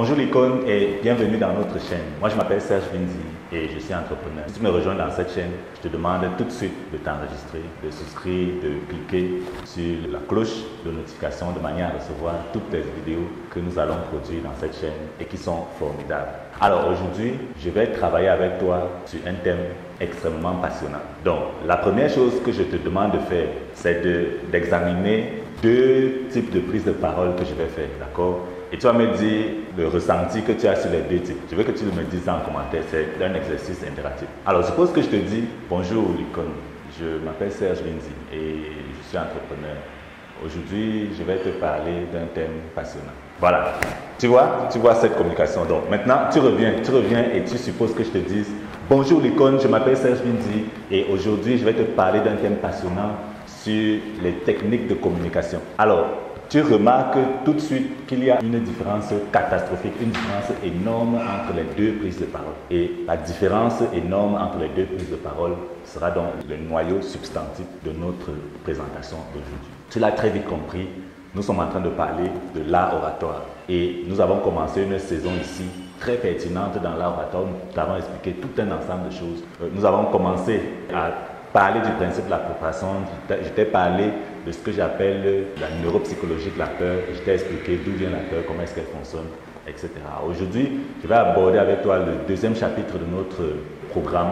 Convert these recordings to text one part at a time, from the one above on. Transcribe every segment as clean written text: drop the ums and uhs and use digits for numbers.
Bonjour l'icône et bienvenue dans notre chaîne. Moi je m'appelle Serge Vinzi et je suis entrepreneur. Si tu me rejoins dans cette chaîne, je te demande tout de suite de t'enregistrer, de souscrire, de cliquer sur la cloche de notification de manière à recevoir toutes les vidéos que nous allons produire dans cette chaîne et qui sont formidables. Alors aujourd'hui, je vais travailler avec toi sur un thème extrêmement passionnant. Donc la première chose que je te demande de faire, c'est d'examiner deux types de prise de parole que je vais faire, d'accord? Et tu vas me dire le ressenti que tu as sur les deux types. Je veux que tu me dises ça en commentaire, c'est un exercice interactif. Alors suppose que je te dis, bonjour l'icône, je m'appelle Serge Vinzi et je suis entrepreneur. Aujourd'hui, je vais te parler d'un thème passionnant. Voilà, tu vois cette communication. Donc maintenant, tu reviens et tu supposes que je te dise, bonjour l'icône, je m'appelle Serge Vinzi et aujourd'hui, je vais te parler d'un thème passionnant sur les techniques de communication. Alors, tu remarques tout de suite qu'il y a une différence catastrophique, une différence énorme entre les deux prises de parole. Et la différence énorme entre les deux prises de parole sera donc le noyau substantif de notre présentation d'aujourd'hui. Tu l'as très vite compris, nous sommes en train de parler de l'art oratoire. Et nous avons commencé une saison ici très pertinente dans l'art oratoire. Nous avons expliqué tout un ensemble de choses. Nous avons commencé à parler du principe de la préparation. Je t'ai parlé de ce que j'appelle la neuropsychologie de la peur. Je t'ai expliqué d'où vient la peur, comment est-ce qu'elle fonctionne, etc. Aujourd'hui, je vais aborder avec toi le deuxième chapitre de notre programme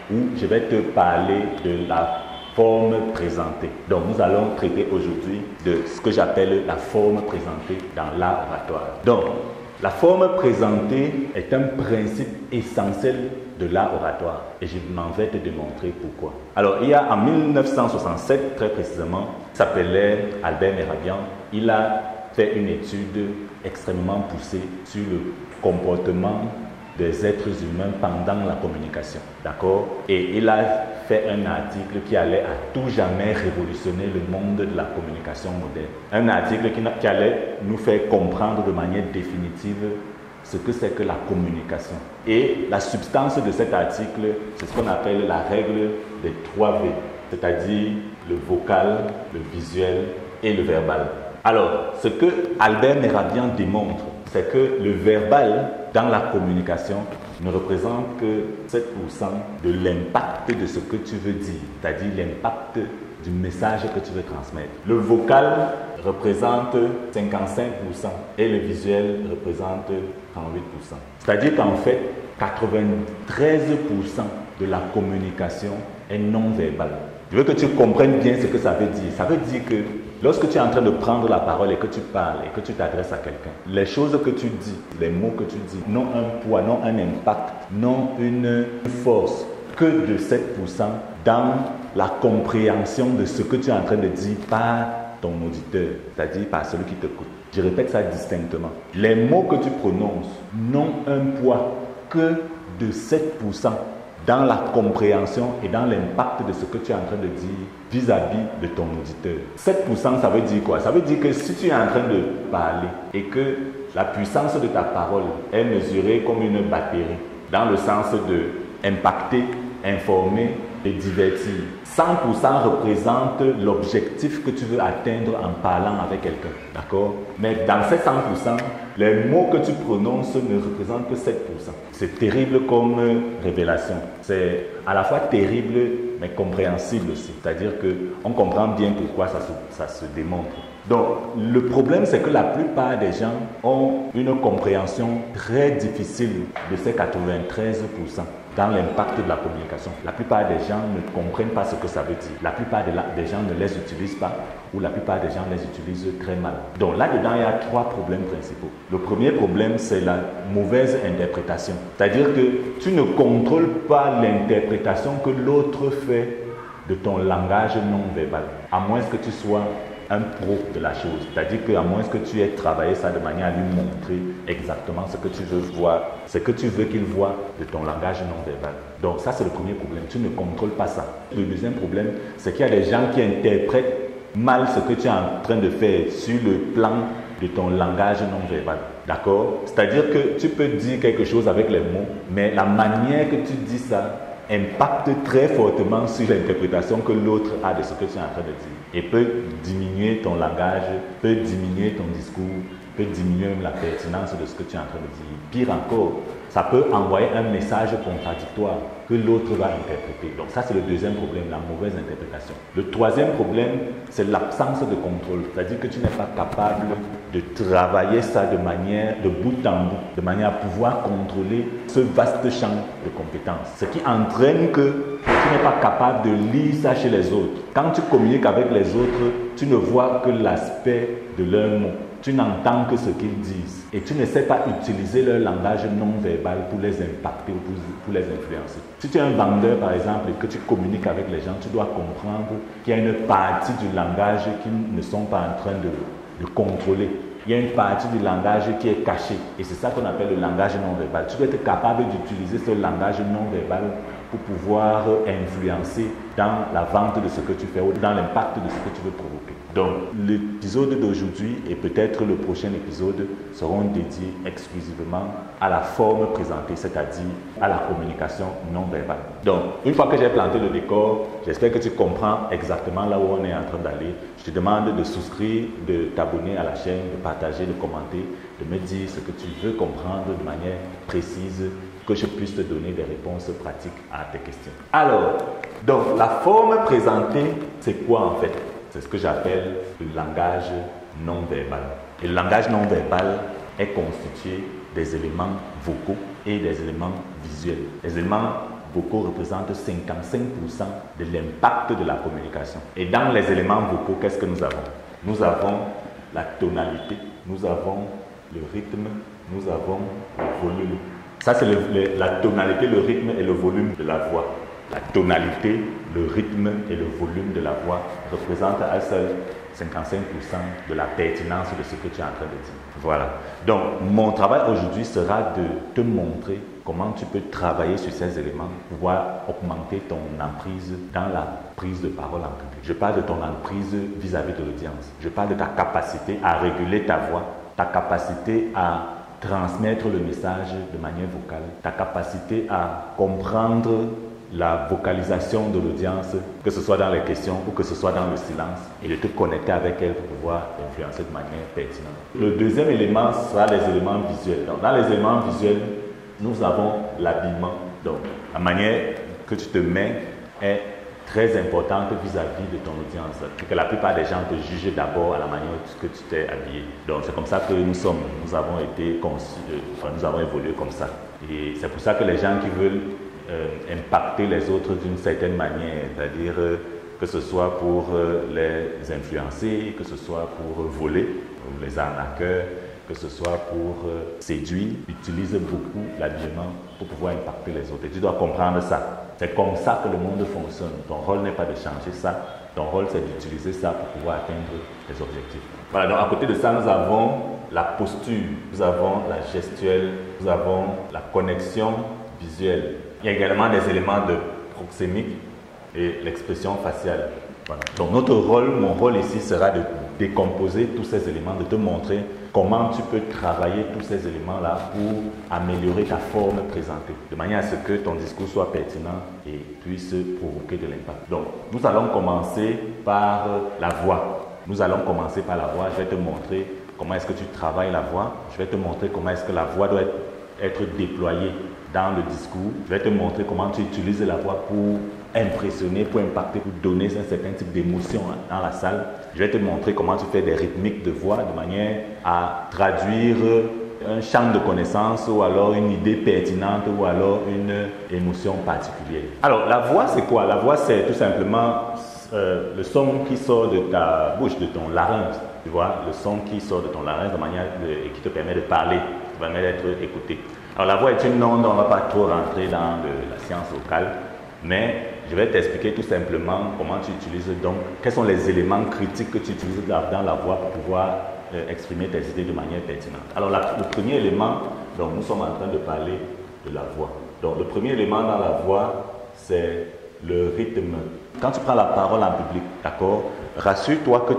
où je vais te parler de la forme présentée. Donc, nous allons traiter aujourd'hui de ce que j'appelle la forme présentée dans l'art oratoire. Donc, la forme présentée est un principe essentiel de l'art oratoire et je m'en vais te démontrer pourquoi. Alors, il y a en 1967, très précisément, il s'appelait Albert Mehrabian. Il a fait une étude extrêmement poussée sur le comportement des êtres humains pendant la communication. D'accord? Et il a fait un article qui allait à tout jamais révolutionner le monde de la communication moderne. Un article qui allait nous faire comprendre de manière définitive ce que c'est que la communication. Et la substance de cet article, c'est ce qu'on appelle la règle des 3 V, c'est-à-dire le vocal, le visuel et le verbal. Alors, ce que Albert Mehrabian démontre, c'est que le verbal dans la communication ne représente que 7% de l'impact de ce que tu veux dire, c'est-à-dire l'impact du message que tu veux transmettre. Le vocal représente 55% et le visuel représente 38%. C'est-à-dire qu'en fait, 93% de la communication est non verbale. Je veux que tu comprennes bien ce que ça veut dire. Ça veut dire que lorsque tu es en train de prendre la parole et que tu parles et que tu t'adresses à quelqu'un, les choses que tu dis, les mots que tu dis, n'ont un poids, n'ont un impact, n'ont une force que de 7% dans la compréhension de ce que tu es en train de dire par ton auditeur, c'est-à-dire par celui qui t'écoute. Je répète ça distinctement. Les mots que tu prononces n'ont un poids que de 7% dans la compréhension et dans l'impact de ce que tu es en train de dire vis-à-vis de ton auditeur. 7%, ça veut dire quoi? Ça veut dire que si tu es en train de parler et que la puissance de ta parole est mesurée comme une batterie, dans le sens de impacter, informer et divertir, 100% représente l'objectif que tu veux atteindre en parlant avec quelqu'un. D'accord? Mais dans ces 100%, les mots que tu prononces ne représentent que 7%. C'est terrible comme révélation. C'est à la fois terrible mais compréhensible aussi. C'est-à-dire qu'on comprend bien pourquoi ça se démontre. Donc, le problème, c'est que la plupart des gens ont une compréhension très difficile de ces 93% dans l'impact de la communication. La plupart des gens ne comprennent pas ce que ça veut dire. La plupart des gens ne les utilisent pas ou la plupart des gens les utilisent très mal. Donc là-dedans, il y a 3 problèmes principaux. Le premier problème, c'est la mauvaise interprétation. C'est-à-dire que tu ne contrôles pas l'interprétation que l'autre fait de ton langage non verbal, à moins que tu sois un pro de la chose. C'est-à-dire qu'à moins que tu aies travaillé ça de manière à lui montrer exactement ce que tu veux voir, ce que tu veux qu'il voit de ton langage non verbal. Donc ça, c'est le premier problème. Tu ne contrôles pas ça. Le deuxième problème, c'est qu'il y a des gens qui interprètent mal ce que tu es en train de faire sur le plan de ton langage non verbal. D'accord? C'est-à-dire que tu peux dire quelque chose avec les mots, mais la manière que tu dis ça impacte très fortement sur l'interprétation que l'autre a de ce que tu es en train de dire et peut diminuer ton langage, peut diminuer ton discours, peut diminuer même la pertinence de ce que tu es en train de dire. Pire encore, ça peut envoyer un message contradictoire que l'autre va interpréter. Donc ça, c'est le deuxième problème, la mauvaise interprétation. Le troisième problème, c'est l'absence de contrôle. C'est-à-dire que tu n'es pas capable de travailler ça de bout en bout, de manière à pouvoir contrôler ce vaste champ de compétences. Ce qui entraîne que tu n'es pas capable de lire ça chez les autres. Quand tu communiques avec les autres, tu ne vois que l'aspect de leurs mots. Tu n'entends que ce qu'ils disent et tu ne sais pas utiliser leur langage non verbal pour les impacter ou pour les influencer. Si tu es un vendeur par exemple et que tu communiques avec les gens, tu dois comprendre qu'il y a une partie du langage qu'ils ne sont pas en train de contrôler. Il y a une partie du langage qui est cachée et c'est ça qu'on appelle le langage non verbal. Tu dois être capable d'utiliser ce langage non verbal pour pouvoir influencer dans la vente de ce que tu fais ou dans l'impact de ce que tu veux provoquer. Donc, l'épisode d'aujourd'hui et peut-être le prochain épisode seront dédiés exclusivement à la forme présentée, c'est-à-dire à la communication non verbale. Donc, une fois que j'ai planté le décor, j'espère que tu comprends exactement là où on est en train d'aller. Je te demande de souscrire, de t'abonner à la chaîne, de partager, de commenter, de me dire ce que tu veux comprendre de manière précise, que je puisse te donner des réponses pratiques à tes questions. Alors, donc la forme présentée, c'est quoi en fait? C'est ce que j'appelle le langage non verbal. Et le langage non verbal est constitué des éléments vocaux et des éléments visuels. Les éléments vocaux représentent 55% de l'impact de la communication. Et dans les éléments vocaux, qu'est-ce que nous avons? Nous avons la tonalité, nous avons le rythme, nous avons le volume. Ça, c'est la tonalité, le rythme et le volume de la voix. La tonalité, le rythme et le volume de la voix représentent à seul 55% de la pertinence de ce que tu es en train de dire. Voilà. Donc, mon travail aujourd'hui sera de te montrer comment tu peux travailler sur ces éléments pour pouvoir augmenter ton emprise dans la prise de parole en public. Je parle de ton emprise vis-à-vis de l'audience. Je parle de ta capacité à réguler ta voix, ta capacité à transmettre le message de manière vocale, ta capacité à comprendre la vocalisation de l'audience, que ce soit dans les questions ou que ce soit dans le silence, et de te connecter avec elle pour pouvoir influencer de manière pertinente. Le deuxième élément sera les éléments visuels. Donc, dans les éléments visuels, nous avons l'habillement. Donc, la manière que tu te mets est très importante vis-à-vis de ton audience. Que la plupart des gens te jugent d'abord à la manière que tu t'es habillé. Donc, c'est comme ça que nous sommes. Nous avons été conçus, nous avons évolué comme ça. Et c'est pour ça que les gens qui veulent impacter les autres d'une certaine manière, c'est-à-dire que ce soit pour les influencer, que ce soit pour voler, les arnaqueurs, que ce soit pour séduire, utilisent beaucoup l'habillement pour pouvoir impacter les autres. Et tu dois comprendre ça. C'est comme ça que le monde fonctionne. Ton rôle n'est pas de changer ça, ton rôle c'est d'utiliser ça pour pouvoir atteindre tes objectifs. Voilà, donc à côté de ça, nous avons la posture, nous avons la gestuelle, nous avons la connexion visuelle. Il y a également des éléments de proxémique et l'expression faciale. Voilà. Donc notre rôle, mon rôle ici sera de décomposer tous ces éléments, de te montrer comment tu peux travailler tous ces éléments-là pour améliorer ta forme présentée, de manière à ce que ton discours soit pertinent et puisse provoquer de l'impact. Donc nous allons commencer par la voix. Nous allons commencer par la voix. Je vais te montrer comment est-ce que tu travailles la voix. Je vais te montrer comment est-ce que la voix doit être déployée dans le discours. Je vais te montrer comment tu utilises la voix pour impressionner, pour impacter, pour donner un certain type d'émotion dans la salle. Je vais te montrer comment tu fais des rythmiques de voix de manière à traduire un champ de connaissances ou alors une idée pertinente ou alors une émotion particulière. Alors la voix c'est quoi? La voix c'est tout simplement le son qui sort de ta bouche, de ton larynx. Tu vois, le son qui sort de ton larynx de manière et qui te permet de parler, qui te permet d'être écouté. Alors la voix est une onde, on ne va pas trop rentrer dans la science vocale, mais je vais t'expliquer tout simplement comment tu utilises donc, quels sont les éléments critiques que tu utilises dans la voix pour pouvoir exprimer tes idées de manière pertinente. Alors le premier élément, donc nous sommes en train de parler de la voix. Donc le premier élément dans la voix, c'est le rythme. quand tu prends la parole en public, d'accord, rassure-toi que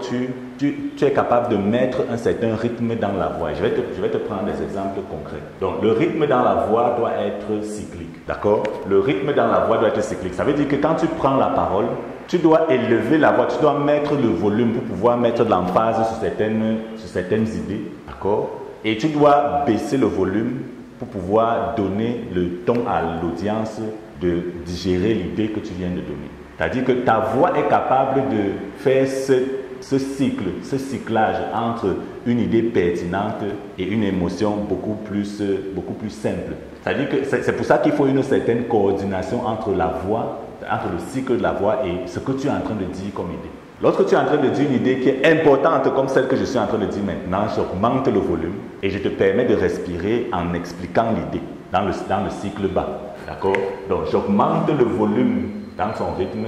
tu es capable de mettre un certain rythme dans la voix. Je vais te prendre des exemples concrets. Donc, le rythme dans la voix doit être cyclique, d'accord? Le rythme dans la voix doit être cyclique. Ça veut dire que quand tu prends la parole, tu dois élever la voix, tu dois mettre le volume pour pouvoir mettre de l'emphase sur certaines idées, d'accord? Et tu dois baisser le volume pour pouvoir donner le ton à l'audience de digérer l'idée que tu viens de donner. C'est-à-dire que ta voix est capable de faire ce cyclage entre une idée pertinente et une émotion beaucoup plus simple. C'est-à-dire que c'est pour ça qu'il faut une certaine coordination entre la voix, entre le cycle de la voix et ce que tu es en train de dire comme idée. Lorsque tu es en train de dire une idée qui est importante comme celle que je suis en train de dire maintenant, j'augmente le volume et je te permets de respirer en expliquant l'idée dans le cycle bas. D'accord? Donc j'augmente le volume dans son rythme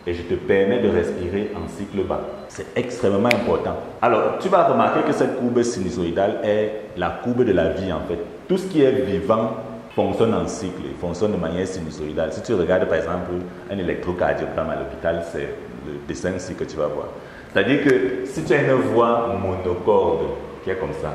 et je te permets de respirer en cycle bas. C'est extrêmement important. Alors, tu vas remarquer que cette courbe sinusoïdale est la courbe de la vie en fait. Tout ce qui est vivant fonctionne en cycle, fonctionne de manière sinusoïdale. Si tu regardes par exemple un électrocardiogramme à l'hôpital, c'est le dessin ici que tu vas voir. C'est-à-dire que si tu as une voix monocorde qui est comme ça,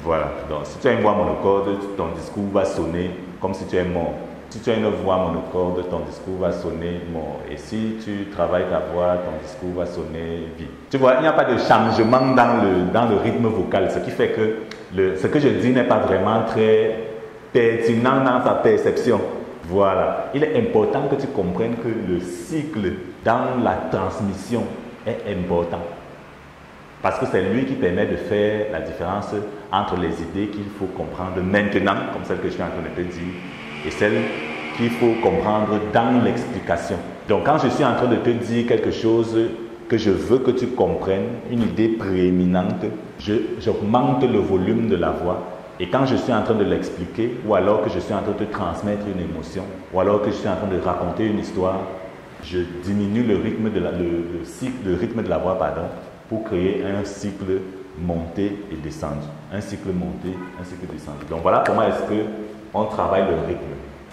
voilà. Donc, si tu as une voix monocorde, ton discours va sonner comme si tu es mort. Si tu as une voix monocorde, ton discours va sonner mort. Et si tu travailles ta voix, ton discours va sonner vide. Tu vois, il n'y a pas de changement dans le rythme vocal. Ce qui fait que ce que je dis n'est pas vraiment très pertinent dans sa perception. Voilà. Il est important que tu comprennes que le cycle dans la transmission est important. Parce que c'est lui qui permet de faire la différence entre les idées qu'il faut comprendre maintenant, comme celle que je suis en train de te dire, et celle qu'il faut comprendre dans l'explication. Donc quand je suis en train de te dire quelque chose que je veux que tu comprennes, une idée prééminente, j'augmente le volume de la voix. Et quand je suis en train de l'expliquer, ou alors que je suis en train de te transmettre une émotion, ou alors que je suis en train de raconter une histoire, je diminue le rythme le rythme de la voix, pour créer un cycle monté et descendu. Un cycle monté, un cycle descendu. Donc voilà comment est-ce qu'on travaille le rythme.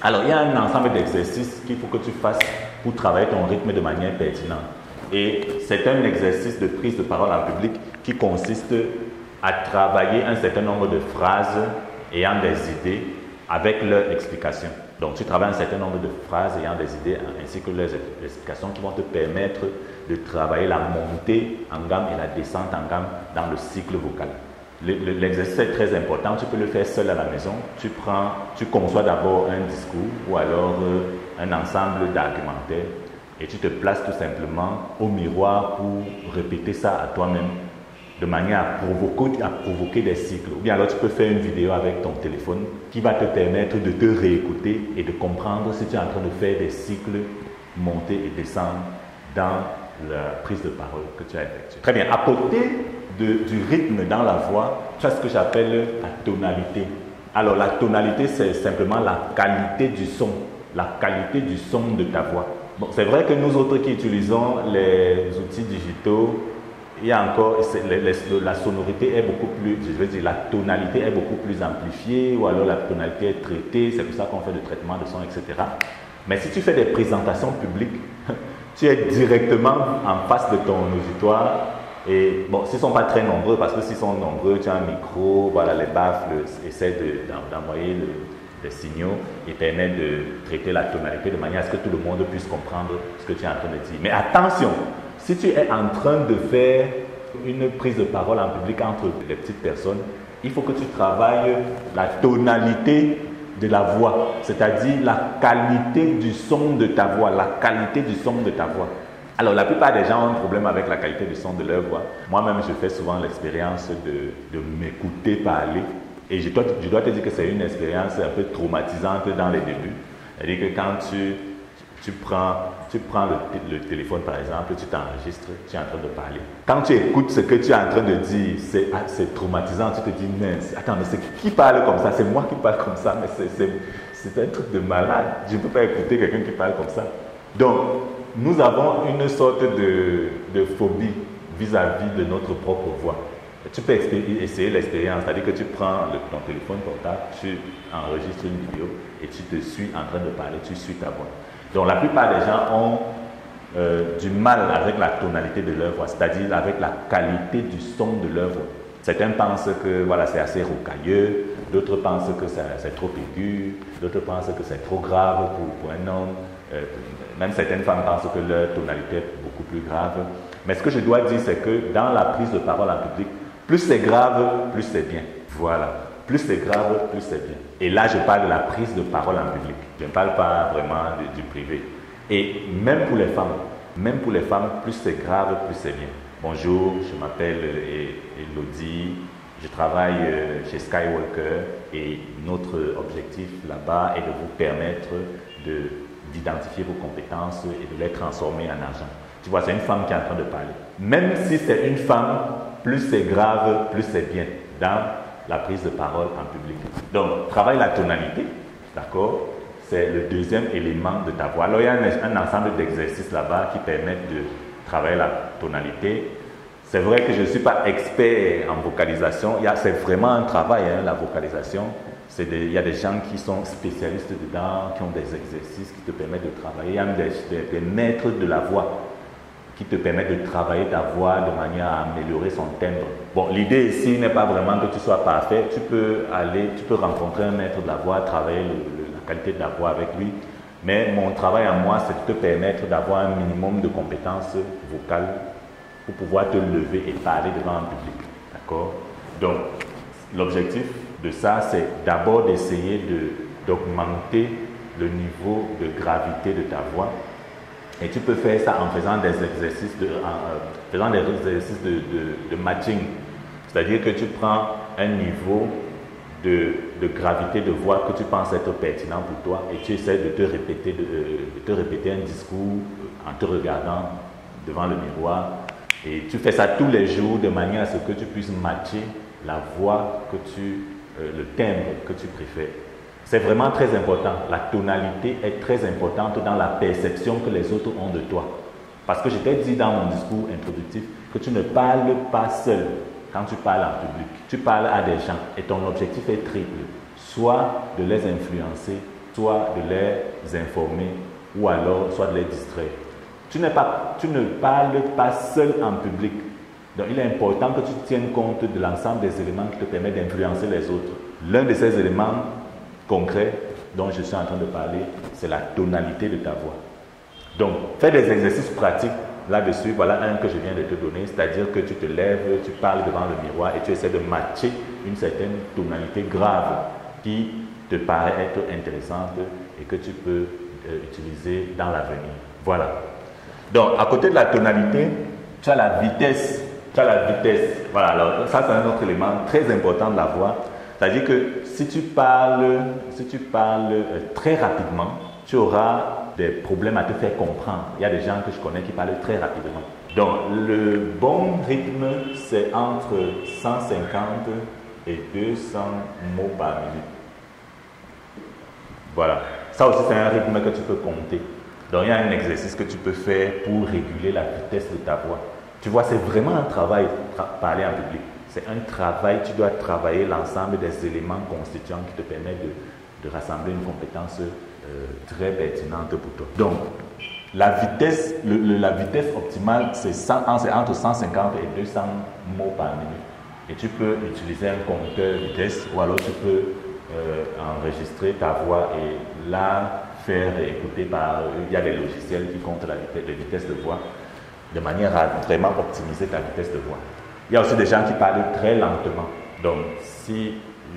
Alors il y a un ensemble d'exercices qu'il faut que tu fasses pour travailler ton rythme de manière pertinente. Et c'est un exercice de prise de parole en public qui consiste à travailler un certain nombre de phrases ayant des idées avec leur explication. Donc tu travailles un certain nombre de phrases ayant des idées ainsi que leurs explications qui vont te permettre de travailler la montée en gamme et la descente en gamme dans le cycle vocal. L'exercice est très important, tu peux le faire seul à la maison. Tu conçois d'abord un discours ou alors un ensemble d'argumentaires et tu te places tout simplement au miroir pour répéter ça à toi-même de manière à provoquer des cycles. Ou bien alors tu peux faire une vidéo avec ton téléphone qui va te permettre de te réécouter et de comprendre si tu es en train de faire des cycles monter et descendre dans la prise de parole que tu as effectuée. Très bien. À côté du rythme dans la voix, tu as ce que j'appelle la tonalité. Alors la tonalité, c'est simplement la qualité du son. La qualité du son de ta voix. Bon, c'est vrai que nous autres qui utilisons les outils digitaux, il y a encore, la sonorité est beaucoup plus, je veux dire, la tonalité est beaucoup plus amplifiée, ou alors la tonalité est traitée, c'est pour ça qu'on fait du traitement de son, etc. Mais si tu fais des présentations publiques, tu es directement en face de ton auditoire, et bon, s'ils ne sont pas très nombreux, parce que s'ils sont nombreux, tu as un micro, voilà, les baffles essaient d'envoyer des signaux et permet de traiter la tonalité de manière à ce que tout le monde puisse comprendre ce que tu es en train de dire. Mais attention! Si tu es en train de faire une prise de parole en public entre les petites personnes, il faut que tu travailles la tonalité de la voix, c'est-à-dire la qualité du son de ta voix, la qualité du son de ta voix. Alors, la plupart des gens ont un problème avec la qualité du son de leur voix. Moi-même, je fais souvent l'expérience de m'écouter parler. Et je dois te dire que c'est une expérience un peu traumatisante dans les débuts. C'est-à-dire que quand tu prends le téléphone par exemple, tu t'enregistres, tu es en train de parler. Quand tu écoutes ce que tu es en train de dire, c'est traumatisant, tu te dis, mince, attends, mais c'est qui parle comme ça? C'est moi qui parle comme ça, mais c'est un truc de malade. Je ne peux pas écouter quelqu'un qui parle comme ça. Donc, nous avons une sorte de phobie vis-à-vis de notre propre voix. Tu peux essayer l'expérience, c'est-à-dire que tu prends ton téléphone portable, tu enregistres une vidéo et tu te suis en train de parler, tu suis ta voix. Donc la plupart des gens ont du mal avec la tonalité de leur voix, c'est-à-dire avec la qualité du son de leur voix. Certains pensent que voilà, c'est assez rocailleux, d'autres pensent que c'est trop aigu, d'autres pensent que c'est trop grave pour un homme. Même certaines femmes pensent que leur tonalité est beaucoup plus grave. Mais ce que je dois dire, c'est que dans la prise de parole en public, plus c'est grave, plus c'est bien. Voilà. Plus c'est grave, plus c'est bien. Et là, je parle de la prise de parole en public. Je ne parle pas vraiment du privé. Et même pour les femmes, plus c'est grave, plus c'est bien. Bonjour, je m'appelle Elodie, je travaille chez Skywalker et notre objectif là-bas est de vous permettre d'identifier vos compétences et de les transformer en argent. Tu vois, c'est une femme qui est en train de parler. Même si c'est une femme, plus c'est grave, plus c'est bien dans la prise de parole en public. Donc, travaille la tonalité, d'accord? C'est le deuxième élément de ta voix. Alors, il y a un ensemble d'exercices là-bas qui permettent de travailler la tonalité. C'est vrai que je ne suis pas expert en vocalisation. C'est vraiment un travail, hein, la vocalisation. Il y a des gens qui sont spécialistes dedans, qui ont des exercices qui te permettent de travailler. Il y a des maîtres de la voix qui te permettent de travailler ta voix de manière à améliorer son timbre. Bon, l'idée ici n'est pas vraiment que tu sois parfait. Tu peux rencontrer un maître de la voix, travailler la qualité de la voix avec lui. Mais mon travail à moi, c'est de te permettre d'avoir un minimum de compétences vocales pour pouvoir te lever et parler devant un public. D'accord? Donc, l'objectif de ça, c'est d'abord d'essayer d'augmenter le niveau de gravité de ta voix. Et tu peux faire ça en faisant des exercices de matching. C'est-à-dire que tu prends un niveau de gravité de voix que tu penses être pertinent pour toi et tu essaies de te répéter un discours en te regardant devant le miroir. Et tu fais ça tous les jours de manière à ce que tu puisses matcher la voix le timbre que tu préfères. C'est vraiment très important. La tonalité est très importante dans la perception que les autres ont de toi. Parce que je t'ai dit dans mon discours introductif que tu ne parles pas seul quand tu parles en public. Tu parles à des gens et ton objectif est triple. Soit de les influencer, soit de les informer ou alors soit de les distraire. Tu ne parles pas seul en public. Donc il est important que tu tiennes compte de l'ensemble des éléments qui te permettent d'influencer les autres. L'un de ces éléments concret dont je suis en train de parler, c'est la tonalité de ta voix. Donc, fais des exercices pratiques là-dessus. Voilà un que je viens de te donner, c'est-à-dire que tu te lèves, tu parles devant le miroir et tu essaies de matcher une certaine tonalité grave qui te paraît être intéressante et que tu peux utiliser dans l'avenir. Voilà. Donc, à côté de la tonalité, tu as la vitesse. Voilà, alors ça c'est un autre élément très important de la voix. C'est-à-dire que si tu parles très rapidement, tu auras des problèmes à te faire comprendre. Il y a des gens que je connais qui parlent très rapidement. Donc, le bon rythme, c'est entre 150 et 200 mots par minute. Voilà. Ça aussi, c'est un rythme que tu peux compter. Donc, il y a un exercice que tu peux faire pour réguler la vitesse de ta voix. Tu vois, c'est vraiment un travail, parler en public. C'est un travail, tu dois travailler l'ensemble des éléments constituants qui te permettent de rassembler une compétence très pertinente pour toi. Donc, la vitesse optimale, c'est entre 150 et 200 mots par minute. Et tu peux utiliser un compteur vitesse ou alors tu peux enregistrer ta voix et la faire écouter il y a des logiciels qui comptent les vitesses de voix de manière à vraiment optimiser ta vitesse de voix. Il y a aussi des gens qui parlent très lentement. Donc, si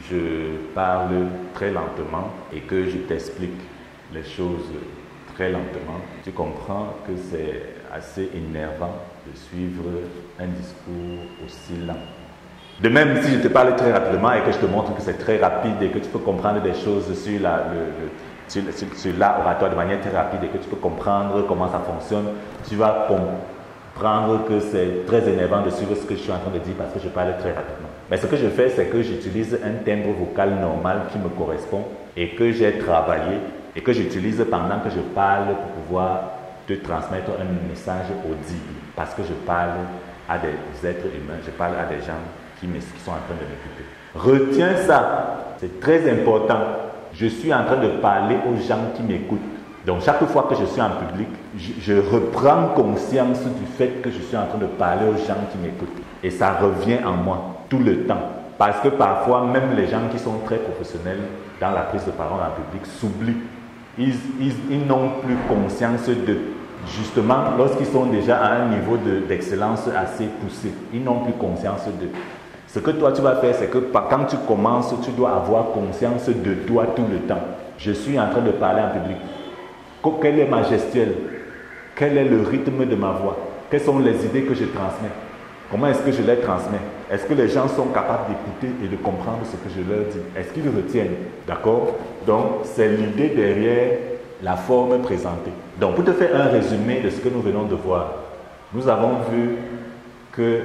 je parle très lentement et que je t'explique les choses très lentement, tu comprends que c'est assez énervant de suivre un discours aussi lent. De même, si je te parle très rapidement et que je te montre que c'est très rapide et que tu peux comprendre des choses sur l'oratoire de manière très rapide et que tu peux comprendre comment ça fonctionne, tu vas comprendre que c'est très énervant de suivre ce que je suis en train de dire parce que je parle très rapidement. Mais ce que je fais, c'est que j'utilise un timbre vocal normal qui me correspond et que j'ai travaillé et que j'utilise pendant que je parle pour pouvoir te transmettre un message audible parce que je parle à des êtres humains, je parle à des gens qui sont en train de m'écouter. Retiens ça, c'est très important. Je suis en train de parler aux gens qui m'écoutent. Donc chaque fois que je suis en public, je reprends conscience du fait que je suis en train de parler aux gens qui m'écoutent. Et ça revient en moi tout le temps. Parce que parfois, même les gens qui sont très professionnels dans la prise de parole en public s'oublient. Ils n'ont plus conscience de, justement, lorsqu'ils sont déjà à un niveau d'excellence assez poussé, ils n'ont plus conscience de. Ce que toi tu vas faire, c'est que quand tu commences, tu dois avoir conscience de toi tout le temps. Je suis en train de parler en public. Quelle est ma gestuelle? Quel est le rythme de ma voix? Quelles sont les idées que je transmets? Comment est-ce que je les transmets? Est-ce que les gens sont capables d'écouter et de comprendre ce que je leur dis? Est-ce qu'ils retiennent? D'accord? Donc, c'est l'idée derrière la forme présentée. Donc, pour te faire un résumé de ce que nous venons de voir, nous avons vu que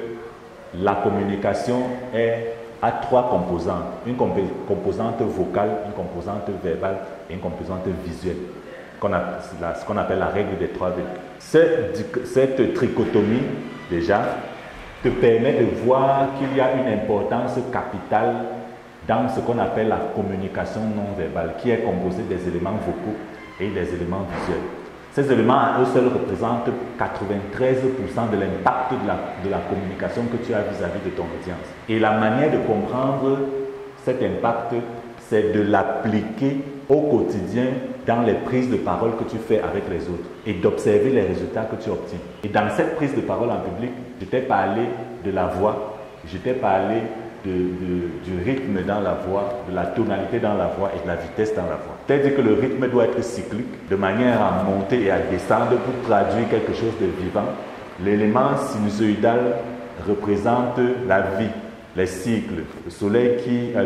la communication a trois composantes. Une composante vocale, une composante verbale et une composante visuelle. Ce qu'on appelle la règle des 3 V. Cette trichotomie, déjà, te permet de voir qu'il y a une importance capitale dans ce qu'on appelle la communication non verbale, qui est composée des éléments vocaux et des éléments visuels. Ces éléments à eux seuls représentent 93% de l'impact de la communication que tu as vis-à-vis de ton audience. Et la manière de comprendre cet impact, c'est de l'appliquer au quotidien dans les prises de parole que tu fais avec les autres et d'observer les résultats que tu obtiens. Et dans cette prise de parole en public, je t'ai parlé de la voix, je t'ai parlé du rythme dans la voix, de la tonalité dans la voix et de la vitesse dans la voix. C'est-à-dire que le rythme doit être cyclique, de manière à monter et à descendre pour traduire quelque chose de vivant. L'élément sinusoïdal représente la vie, les cycles, le soleil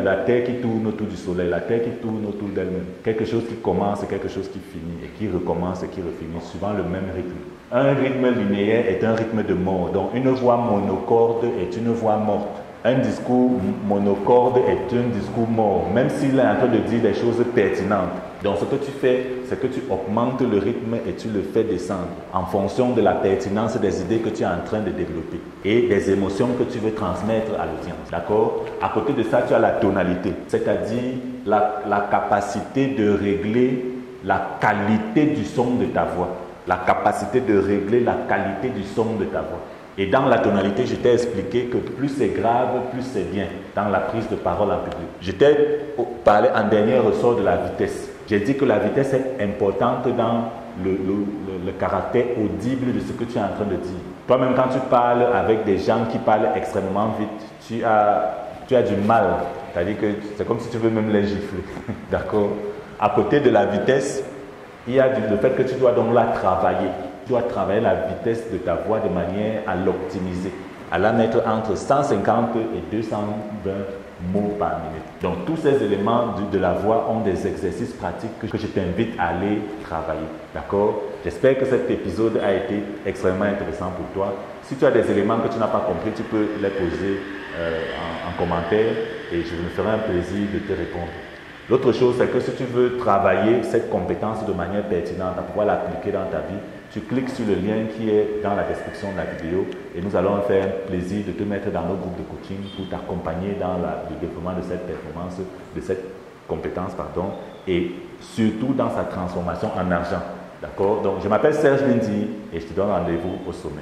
la terre qui tourne autour du soleil, la terre qui tourne autour d'elle-même. Quelque chose qui commence et quelque chose qui finit, et qui recommence et qui refinit, suivant le même rythme. Un rythme linéaire est un rythme de mort, donc une voix monocorde est une voix morte. Un discours monocorde est un discours mort, même s'il est en train de dire des choses pertinentes. Donc ce que tu fais, c'est que tu augmentes le rythme et tu le fais descendre en fonction de la pertinence des idées que tu es en train de développer et des émotions que tu veux transmettre à l'audience. D'accord? À côté de ça, tu as la tonalité, c'est-à-dire la capacité de régler la qualité du son de ta voix. La capacité de régler la qualité du son de ta voix. Et dans la tonalité, je t'ai expliqué que plus c'est grave, plus c'est bien dans la prise de parole en public. Je t'ai parlé en dernier ressort de la vitesse. J'ai dit que la vitesse est importante dans le caractère audible de ce que tu es en train de dire. Toi-même, quand tu parles avec des gens qui parlent extrêmement vite, tu as du mal. C'est-à-dire que c'est comme si tu veux même les gifler. D'accord? À côté de la vitesse, il y a le fait que tu dois donc la travailler. Tu dois travailler la vitesse de ta voix de manière à l'optimiser, à la mettre entre 150 et 220 mots par minute. Donc tous ces éléments de la voix ont des exercices pratiques que je t'invite à aller travailler. D'accord? J'espère que cet épisode a été extrêmement intéressant pour toi. Si tu as des éléments que tu n'as pas compris, tu peux les poser en commentaire et je me ferai un plaisir de te répondre. L'autre chose, c'est que si tu veux travailler cette compétence de manière pertinente, à pouvoir l'appliquer dans ta vie, tu cliques sur le lien qui est dans la description de la vidéo et nous allons faire un plaisir de te mettre dans nos groupes de coaching pour t'accompagner dans le développement de cette performance, de cette compétence, et surtout dans sa transformation en argent. D'accord? Donc, je m'appelle Serge Lindy et je te donne rendez-vous au sommet.